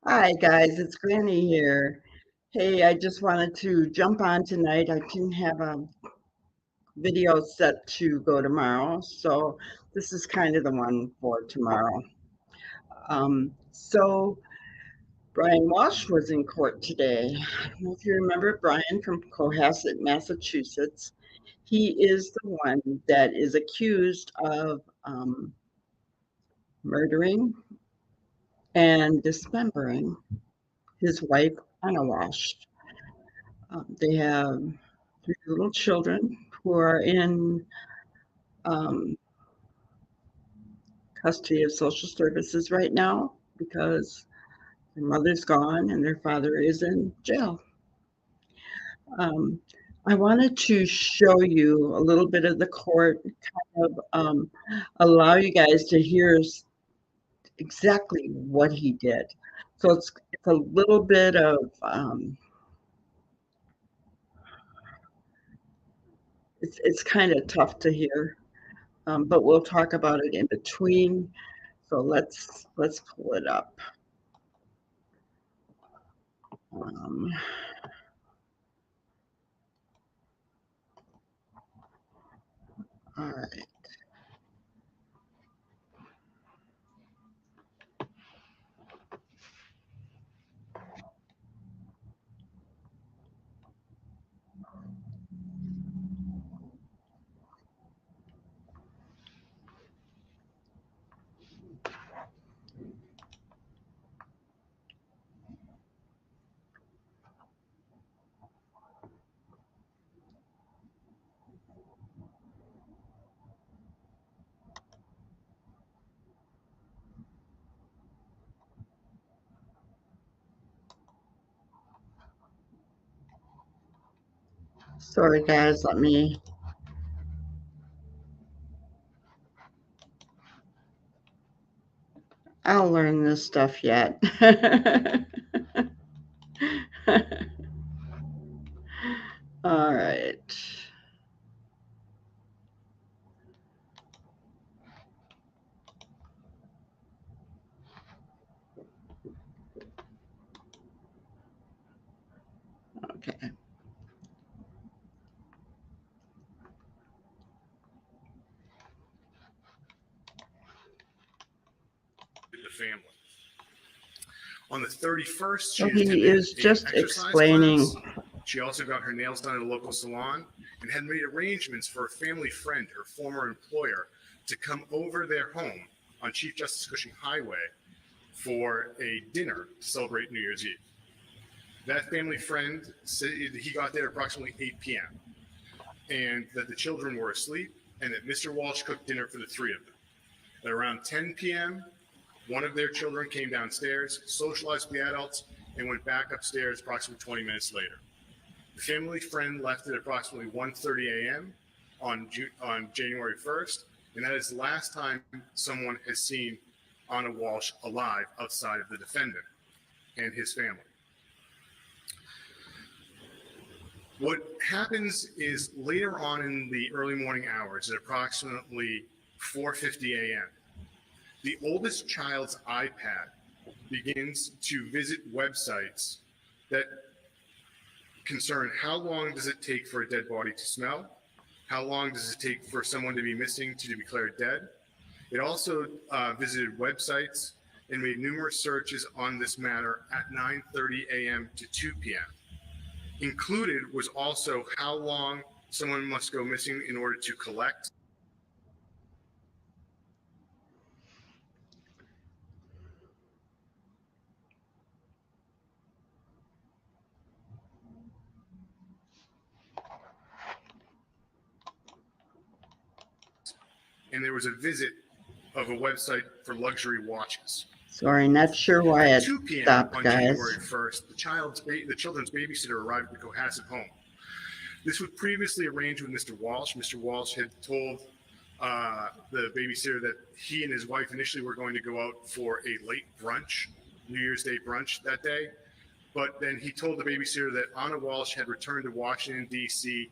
Hi guys, it's Granny here. Hey, I just wanted to jump on tonight. I didn't have a video set to go tomorrow, so this is kind of the one for tomorrow. So Brian Walsh was in court today. I don't know if you remember Brian from Cohasset, Massachusetts. He is the one that is accused of murdering and dismembering his wife, Anna Walsh. They have 3 little children who are in custody of social services right now because their mother's gone and their father is in jail. I wanted to show you a little bit of the court, kind of allow you guys to hear exactly what he did. So it's a little bit of it's kind of tough to hear, but we'll talk about it in between. So let's pull it up. All right. Sorry, guys. I'll learn this stuff yet. All right. Okay. The family. On the 31st, so he is just explaining. Class. She also got her nails done at a local salon and had made arrangements for a family friend, her former employer, to come over their home on Chief Justice Cushing Highway for a dinner to celebrate New Year's Eve. That family friend said he got there approximately 8 p.m. and that the children were asleep and that Mr. Walsh cooked dinner for the 3 of them. At around 10 p.m., one of their children came downstairs, socialized with the adults, and went back upstairs approximately 20 minutes later. The family friend left at approximately 1:30 a.m. on January 1st, and that is the last time someone has seen Anna Walsh alive outside of the defendant and his family. What happens is later on in the early morning hours, at approximately 4:50 a.m., the oldest child's iPad begins to visit websites that concern how long does it take for a dead body to smell, how long does it take for someone to be missing to be declared dead. It also visited websites and made numerous searches on this matter at 9:30 a.m. to 2 p.m. Included was also how long someone must go missing in order to collect. And there was a visit of a website for luxury watches. Sorry, not sure why At it 2 p.m. stopped, on guys. January 1st, the children's babysitter arrived at the Cohasset home. This was previously arranged with Mr. Walsh. Mr. Walsh had told the babysitter that he and his wife initially were going to go out for a late brunch, New Year's Day brunch that day. But then he told the babysitter that Anna Walsh had returned to Washington, D.C.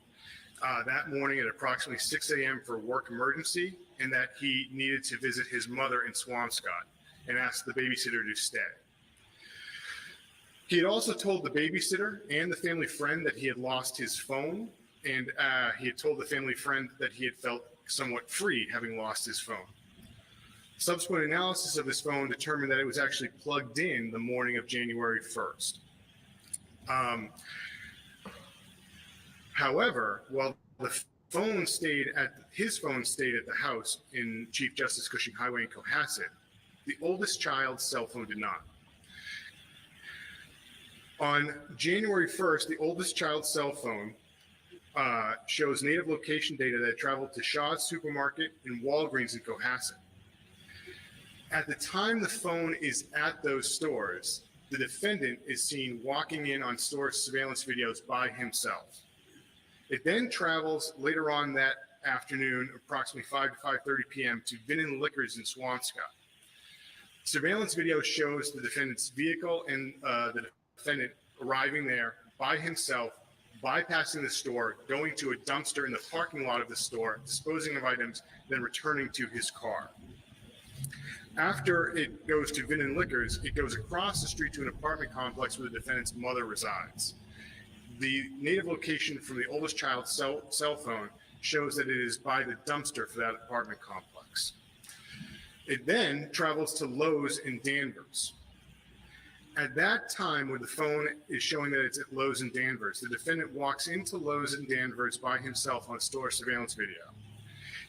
That morning at approximately 6 a.m. for a work emergency, and that he needed to visit his mother in Swampscott and asked the babysitter to stay. He had also told the babysitter and the family friend that he had lost his phone, and he had told the family friend that he had felt somewhat free having lost his phone. Subsequent analysis of his phone determined that it was actually plugged in the morning of January 1st. However, while his phone stayed at the house in Chief Justice Cushing Highway in Cohasset, the oldest child's cell phone did not. On January 1st, the oldest child's cell phone shows native location data that traveled to Shaw's Supermarket and Walgreens in Cohasset. At the time the phone is at those stores, the defendant is seen walking in on store surveillance videos by himself. It then travels later on that afternoon, approximately 5 to 5:30 p.m. to Vinin Liquors in Swampscott. Surveillance video shows the defendant's vehicle and the defendant arriving there by himself, bypassing the store, going to a dumpster in the parking lot of the store, disposing of items, then returning to his car. After it goes to Vinin Liquors, it goes across the street to an apartment complex where the defendant's mother resides. The native location from the oldest child's cell phone shows that it is by the dumpster for that apartment complex. It then travels to Lowe's in Danvers. At that time, when the phone is showing that it's at Lowe's in Danvers, the defendant walks into Lowe's in Danvers by himself on store surveillance video.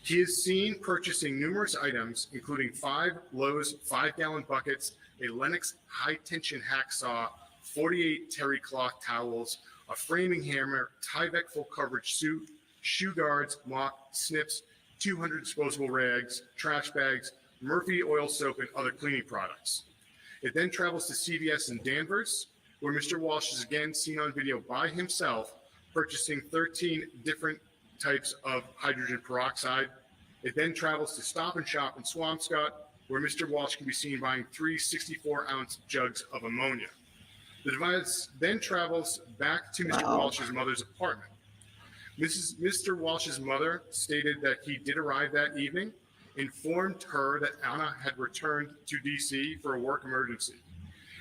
He is seen purchasing numerous items, including 5 Lowe's 5-gallon buckets, a Lennox high-tension hacksaw, 48 terry cloth towels, a framing hammer, Tyvek full coverage suit, shoe guards, mop, snips, 200 disposable rags, trash bags, Murphy oil soap, and other cleaning products. It then travels to CVS in Danvers, where Mr. Walsh is again seen on video by himself purchasing 13 different types of hydrogen peroxide. It then travels to Stop and Shop in Swampscott, where Mr. Walsh can be seen buying 3 64-ounce jugs of ammonia. The device then travels back to Mr. Walsh's mother's apartment. Mr. Walsh's mother stated that he did arrive that evening, informed her that Anna had returned to DC for a work emergency.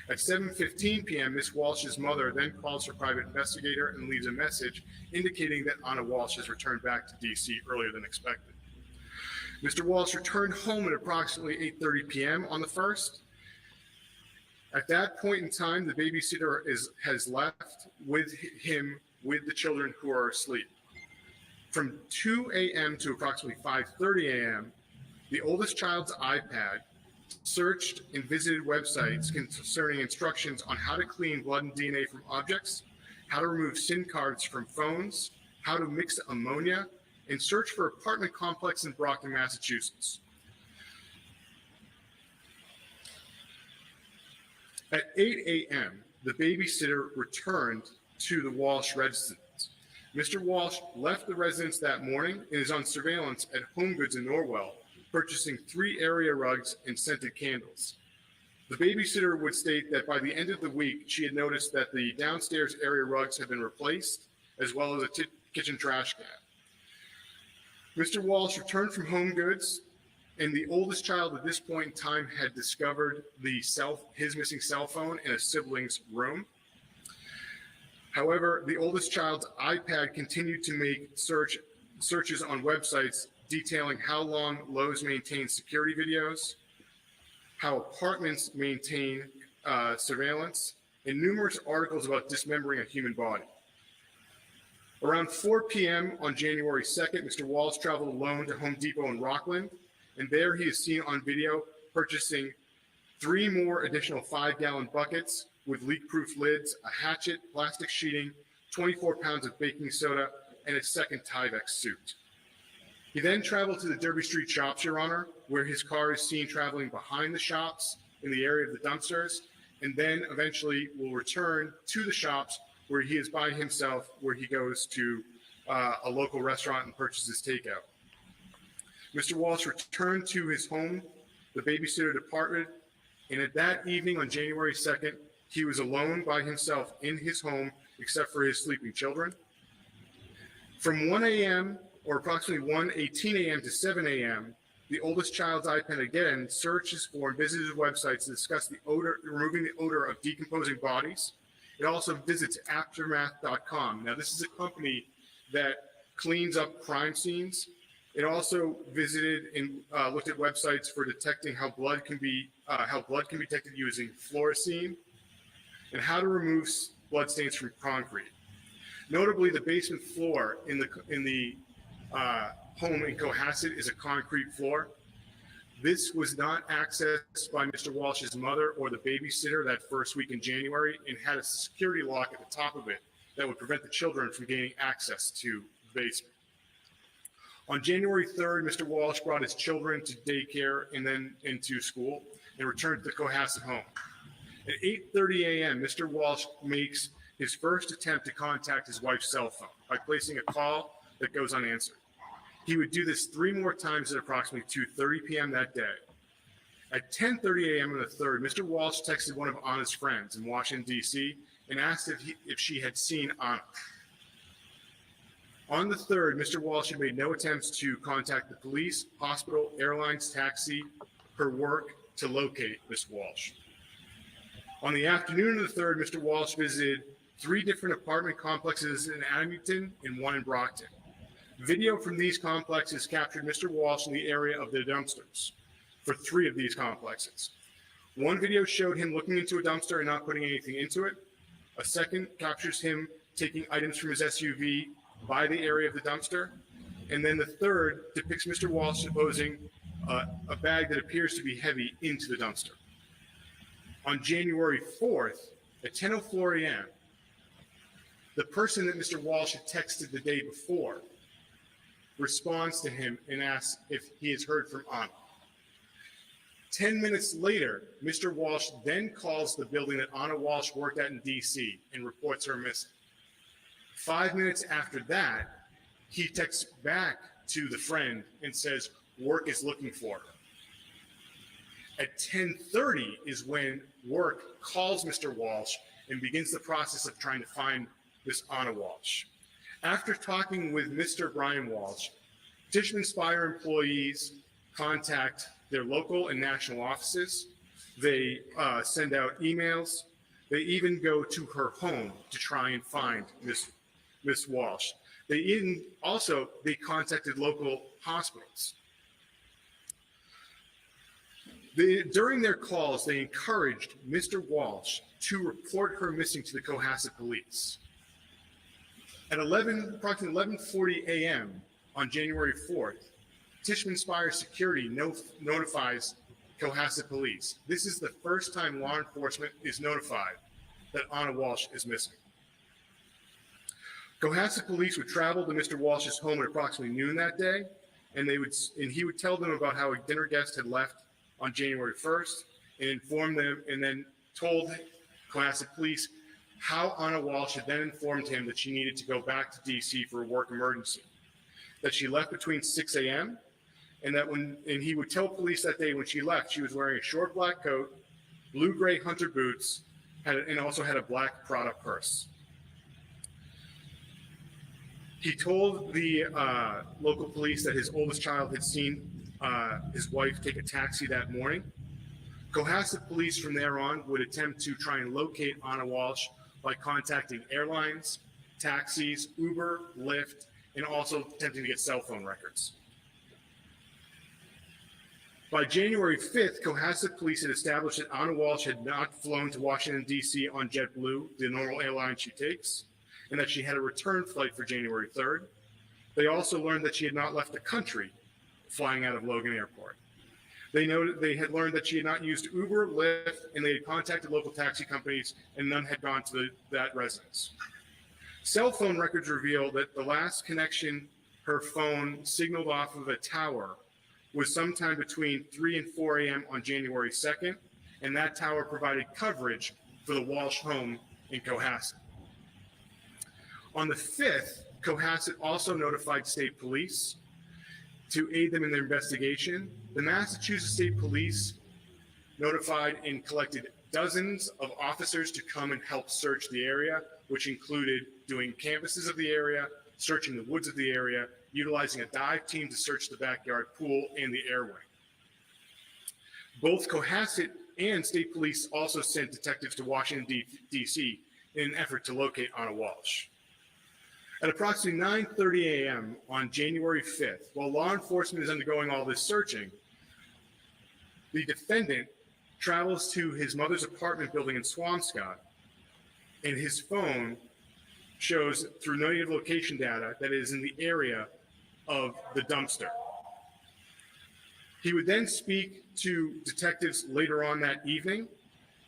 At 7:15 p.m., Ms. Walsh's mother then calls her private investigator and leaves a message indicating that Anna Walsh has returned back to DC earlier than expected. Mr. Walsh returned home at approximately 8:30 p.m. on the 1st. At that point in time, the babysitter has left with him with the children who are asleep. From 2 a.m. to approximately 5:30 a.m., the oldest child's iPad searched and visited websites concerning instructions on how to clean blood and DNA from objects, how to remove SIM cards from phones, how to mix ammonia, and search for apartment complex in Brockton, Massachusetts. At 8 a.m., the babysitter returned to the Walsh residence. Mr. Walsh left the residence that morning and is on surveillance at Home Goods in Norwell, purchasing 3 area rugs and scented candles. The babysitter would state that by the end of the week, she had noticed that the downstairs area rugs had been replaced, as well as a kitchen trash can. Mr. Walsh returned from Home Goods, and the oldest child at this point in time had discovered his missing cell phone in a sibling's room. However, the oldest child's iPad continued to make searches on websites detailing how long Lowe's maintains security videos, how apartments maintain surveillance, and numerous articles about dismembering a human body. Around 4 p.m. on January 2nd, Mr. Walsh traveled alone to Home Depot in Rockland, and there he is seen on video purchasing 3 more additional 5-gallon buckets with leak-proof lids, a hatchet, plastic sheeting, 24 pounds of baking soda, and a second Tyvek suit. He then traveled to the Derby Street shops, Your Honor, where his car is seen traveling behind the shops in the area of the dumpsters, and then eventually will return to the shops where he is by himself, where he goes to a local restaurant and purchases takeout. Mr. Walsh returned to his home. The babysitter departed, and at that evening on January 2nd, he was alone by himself in his home, except for his sleeping children. From 1 a.m. or approximately 1:18 a.m. to 7 a.m., the oldest child's iPad again searches for and visited websites to discuss removing the odor of decomposing bodies, It also visits aftermath.com. Now, this is a company that cleans up crime scenes. It also visited and looked at websites for detecting how blood can be detected using fluorescein, and how to remove blood stains from concrete. Notably, the basement floor in the home in Cohasset is a concrete floor. This was not accessed by Mr. Walsh's mother or the babysitter that first week in January, and had a security lock at the top of it that would prevent the children from gaining access to the basement. On January 3rd, Mr. Walsh brought his children to daycare and then into school and returned to the Cohasset home. At 8:30 a.m., Mr. Walsh makes his first attempt to contact his wife's cell phone by placing a call that goes unanswered. He would do this 3 more times at approximately 2:30 p.m. that day. At 10:30 a.m. on the 3rd, Mr. Walsh texted one of Anna's friends in Washington, D.C., and asked if she had seen Anna. On the 3rd, Mr. Walsh had made no attempts to contact the police, hospital, airlines, taxi, her work to locate Miss Walsh. On the afternoon of the 3rd, Mr. Walsh visited 3 different apartment complexes in Abington and 1 in Brockton. Video from these complexes captured Mr. Walsh in the area of the dumpsters for 3 of these complexes. One video showed him looking into a dumpster and not putting anything into it. A second captures him taking items from his SUV by the area of the dumpster. And then the third depicts Mr. Walsh deposing a bag that appears to be heavy into the dumpster. On January 4th at 10:04 a.m., the person that Mr. Walsh had texted the day before responds to him and asks if he has heard from Anna. 10 minutes later, Mr. Walsh then calls the building that Anna Walsh worked at in D.C. and reports her missing. 5 minutes after that, he texts back to the friend and says, work is looking for her. At 10:30 is when work calls Mr. Walsh and begins the process of trying to find Miss Anna Walsh. After talking with Mr. Brian Walsh, Tishman Speyer employees contact their local and national offices. They send out emails. They even go to her home to try and find Miss Walsh. They contacted local hospitals. During their calls, they encouraged Mr. Walsh to report her missing to the Cohasset police. At approximately 11:40 a.m. on January 4th, Tishman Speyer Security notifies Cohasset police. This is the first time law enforcement is notified that Anna Walsh is missing. Cohasset police would travel to Mr. Walsh's home at approximately noon that day, and he would tell them about how a dinner guest had left on January 1st and inform them, and then told Cohasset police how Anna Walsh had then informed him that she needed to go back to D.C. for a work emergency, that she left between 6 a.m. and he would tell police that day when she left, she was wearing a short black coat, blue-gray hunter boots, and also had a black Prada purse. He told the local police that his oldest child had seen his wife take a taxi that morning. Cohasset police from there on would attempt to try and locate Anna Walsh by contacting airlines, taxis, Uber, Lyft, and also attempting to get cell phone records. By January 5th, Cohasset police had established that Anna Walsh had not flown to Washington, D.C. on JetBlue, the normal airline she takes, and that she had a return flight for January 3rd. They also learned that she had not left the country flying out of Logan Airport. They had learned that she had not used Uber, Lyft, and they had contacted local taxi companies, and none had gone to that residence. Cell phone records reveal that the last connection her phone signaled off of a tower was sometime between 3 and 4 a.m. on January 2nd, and that tower provided coverage for the Walsh home in Cohasset. On the 5th, Cohasset also notified state police to aid them in their investigation. The Massachusetts State Police notified and collected dozens of officers to come and help search the area, which included doing canvasses of the area, searching the woods of the area, utilizing a dive team to search the backyard pool and the air wing. Both Cohasset and state police also sent detectives to Washington, D.C. in an effort to locate Anna Walsh. At approximately 9:30 a.m. on January 5th, while law enforcement is undergoing all this searching, the defendant travels to his mother's apartment building in Swampscott, and his phone shows through native location data that it is in the area of the dumpster. He would then speak to detectives later on that evening,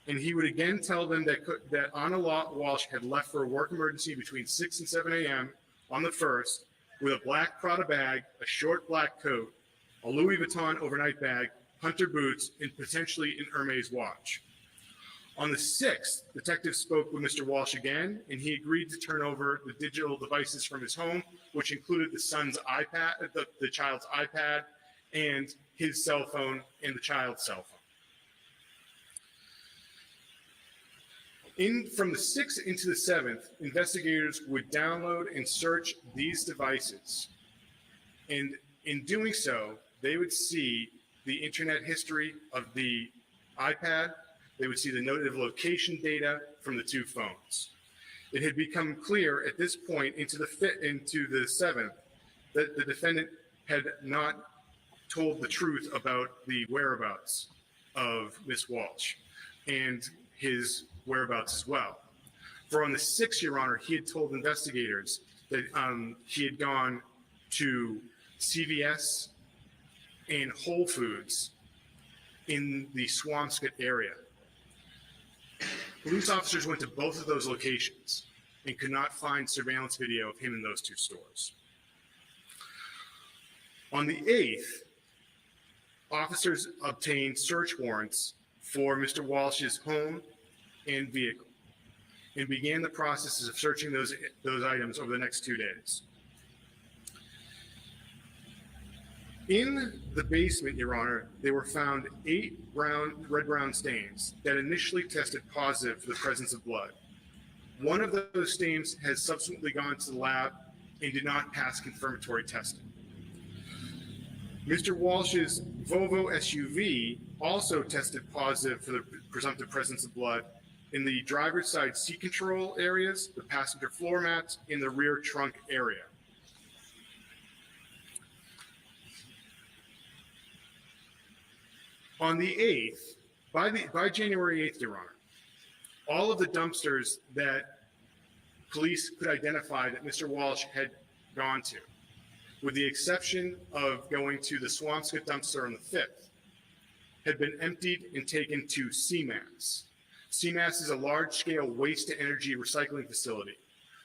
and he would again tell them that Anna Walsh had left for a work emergency between 6 and 7 a.m. on the 1st with a black Prada bag, a short black coat, a Louis Vuitton overnight bag, hunter boots, and potentially an Hermes watch. On the 6th, detectives spoke with Mr. Walsh again, and he agreed to turn over the digital devices from his home, which included the son's iPad, the child's iPad, and his cell phone and the child's cell phone. From the 6th into the 7th, investigators would download and search these devices. And in doing so, they would see the internet history of the iPad. They would see the native location data from the two phones. It had become clear at this point into the 7th that the defendant had not told the truth about the whereabouts of Miss Walsh and his whereabouts as well. For on the 6th, Your Honor, he had told investigators that he had gone to CVS and Whole Foods in the Swampscott area. Police officers went to both of those locations and could not find surveillance video of him in those two stores. On the 8th, officers obtained search warrants for Mr. Walsh's home and vehicle and began the processes of searching those items over the next 2 days. In the basement, Your Honor, they were found 8 red-brown stains that initially tested positive for the presence of blood. One of those stains has subsequently gone to the lab and did not pass confirmatory testing. Mr. Walsh's Volvo SUV also tested positive for the presumptive presence of blood in the driver's side seat control areas, the passenger floor mats, in the rear trunk area. On the 8th, by January 8th, Your Honor, all of the dumpsters that police could identify that Mr. Walsh had gone to, with the exception of going to the Swampscott dumpster on the 5th, had been emptied and taken to CMAS. CMAS is a large-scale waste-to-energy recycling facility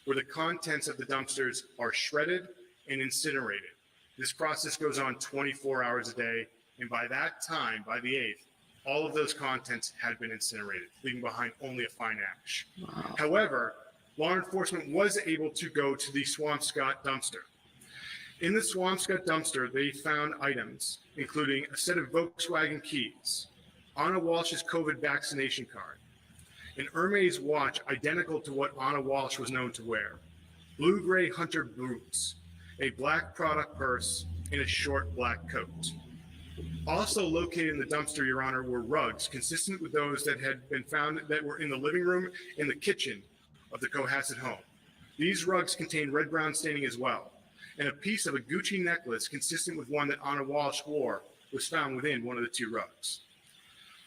where the contents of the dumpsters are shredded and incinerated. This process goes on 24 hours a day, and by that time, by the 8th, all of those contents had been incinerated, leaving behind only a fine ash. Wow. However, law enforcement was able to go to the Swampscott dumpster. In the Swampscott dumpster, they found items, including a set of Volkswagen keys, Anna Walsh's COVID vaccination card, an Hermes watch identical to what Anna Walsh was known to wear, blue-gray hunter boots, a black Prada purse, and a short black coat. Also located in the dumpster, Your Honor, were rugs consistent with those that had been found that were in the living room and the kitchen of the Cohasset home. These rugs contained red-brown staining as well, and a piece of a Gucci necklace consistent with one that Anna Walsh wore was found within one of the two rugs.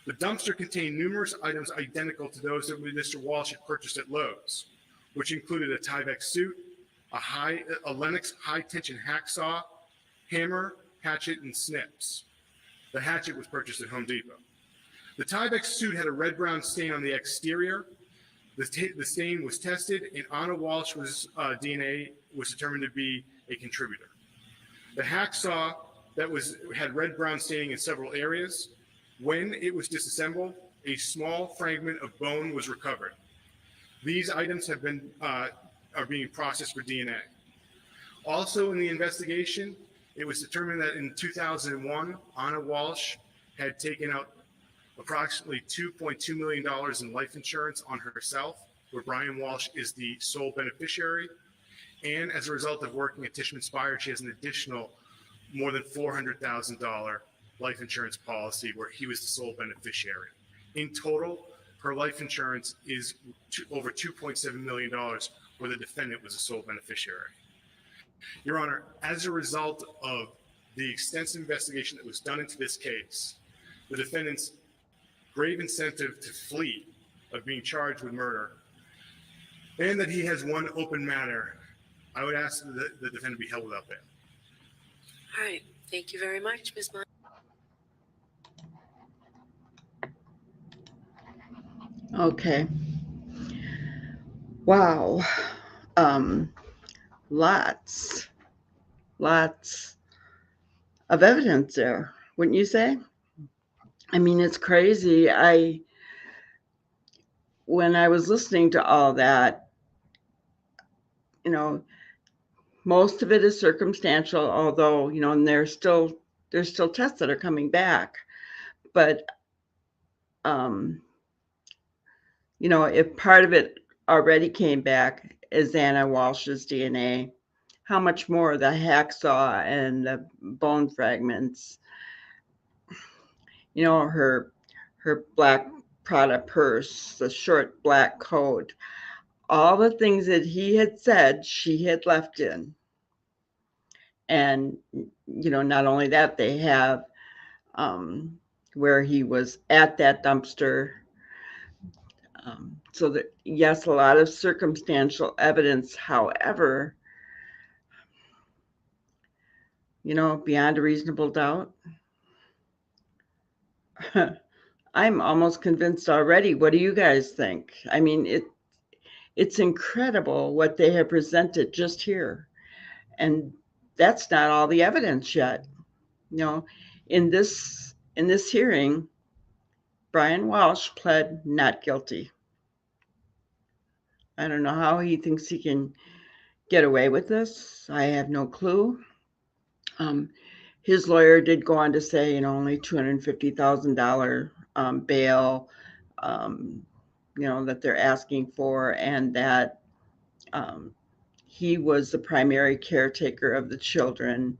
The dumpster contained numerous items identical to those that Mr. Walsh had purchased at Lowe's, which included a Tyvek suit, a Lennox high-tension hacksaw, hammer, hatchet, and snips. The hatchet was purchased at Home Depot. The Tyvek suit had a red-brown stain on the exterior. The stain was tested, and Anna Walsh's DNA was determined to be a contributor. The hacksaw had red-brown staining in several areas. When it was disassembled, a small fragment of bone was recovered. These items are being processed for DNA. Also in the investigation, it was determined that in 2001, Anna Walsh had taken out approximately $2.2 million in life insurance on herself, where Brian Walsh is the sole beneficiary. And as a result of working at Tishman Speyer, she has an additional more than $400,000 life insurance policy where he was the sole beneficiary. In total, her life insurance is over $2.7 million, where the defendant was a sole beneficiary. Your Honor, as a result of the extensive investigation that was done into this case, the defendant's grave incentive to flee of being charged with murder, and that he has one open matter, I would ask that the defendant be held without bail. All right. Thank you very much, Ms. Mon. Okay. Wow. Lots of evidence there, wouldn't you say? I mean, it's crazy. When I was listening to all that, you know, most of it is circumstantial, although, you know, and there's still tests that are coming back. But, you know, if part of it already came back as Anna Walsh's DNA, how much more the hacksaw and the bone fragments, you know, her black Prada purse, the short black coat, all the things that he had said she had left in. And, you know, not only that, they have where he was at that dumpster. So that, yes, a lot of circumstantial evidence. However, you know, beyond a reasonable doubt, I'm almost convinced already. What do you guys think? I mean, it's incredible what they have presented just here. And that's not all the evidence yet. You know, in this hearing, Brian Walsh pled not guilty. I don't know how he thinks he can get away with this. I have no clue. His lawyer did go on to say, you know, only $250,000 bail, you know, that they're asking for, and that he was the primary caretaker of the children,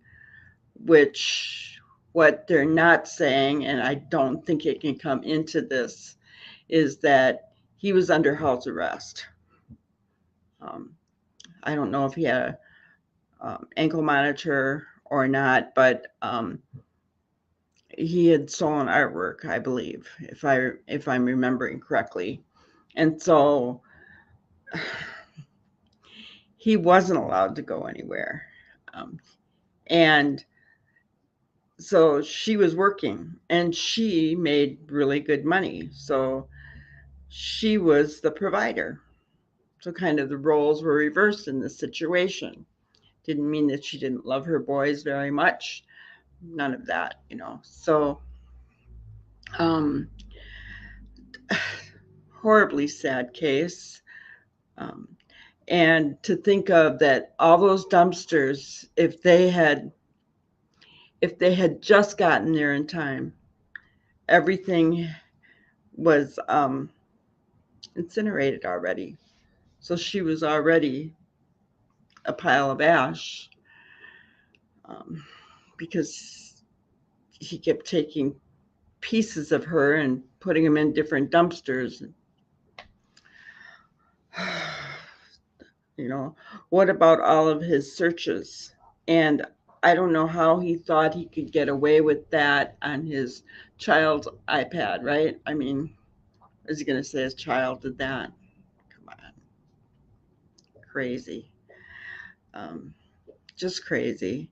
which what they're not saying, and I don't think it can come into this, is that he was under house arrest. I don't know if he had an ankle monitor or not, but he had stolen artwork, I believe, if I'm remembering correctly. And so he wasn't allowed to go anywhere. And so she was working, and she made really good money. So she was the provider. So kind of the roles were reversed in this situation. Didn't mean that she didn't love her boys very much. None of that, you know. So horribly sad case. And to think of that, all those dumpsters, if they had just gotten there in time, everything was incinerated already. So she was already a pile of ash, because he kept taking pieces of her and putting them in different dumpsters. You know, what about all of his searches? And I don't know how he thought he could get away with that on his child's iPad, right? I mean, is he going to say his child did that? Come on. Crazy. Just crazy.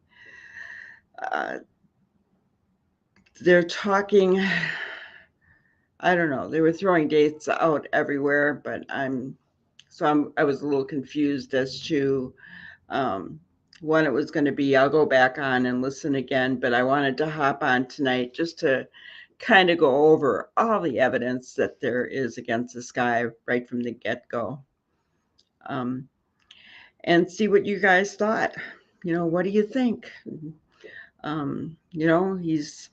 They're talking, I don't know, they were throwing dates out everywhere, but I was a little confused as to when it was going to be. I'll go back on and listen again, but I wanted to hop on tonight just to kind of go over all the evidence that there is against this guy right from the get-go, and see what you guys thought. You know, what do you think? You know, he's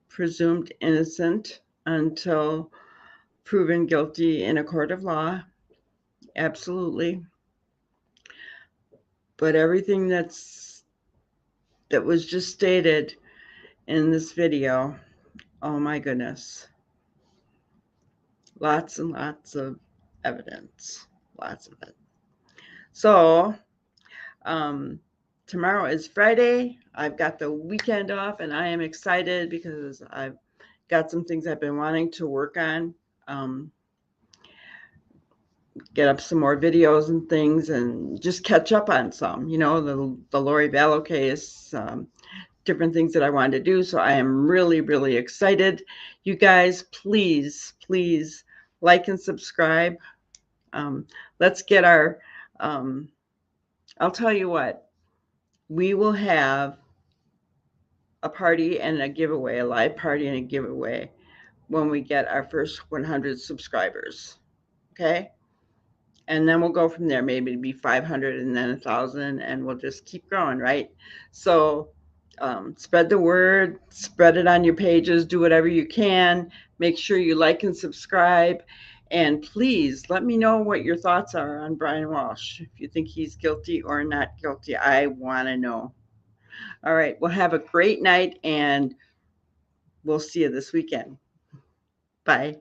presumed innocent until proven guilty in a court of law. Absolutely. But everything that was just stated in this video, oh my goodness. Lots and lots of evidence. Lots of it. So, tomorrow is Friday. I've got the weekend off and I am excited because I've got some things I've been wanting to work on. Get up some more videos and things and just catch up on some, the Lori Vallow case, different things that I wanted to do. So I am really, really excited. You guys, please, please like and subscribe. Let's get our, I'll tell you what, we will have a party and a giveaway, a live party and a giveaway when we get our first 100 subscribers. Okay. And then we'll go from there. Maybe it'll be 500 and then 1,000, and we'll just keep growing, right? So spread the word, spread it on your pages, do whatever you can. Make sure you like and subscribe. And please let me know what your thoughts are on Brian Walsh. If you think he's guilty or not guilty, I want to know. All right. Well, have a great night, and we'll see you this weekend. Bye.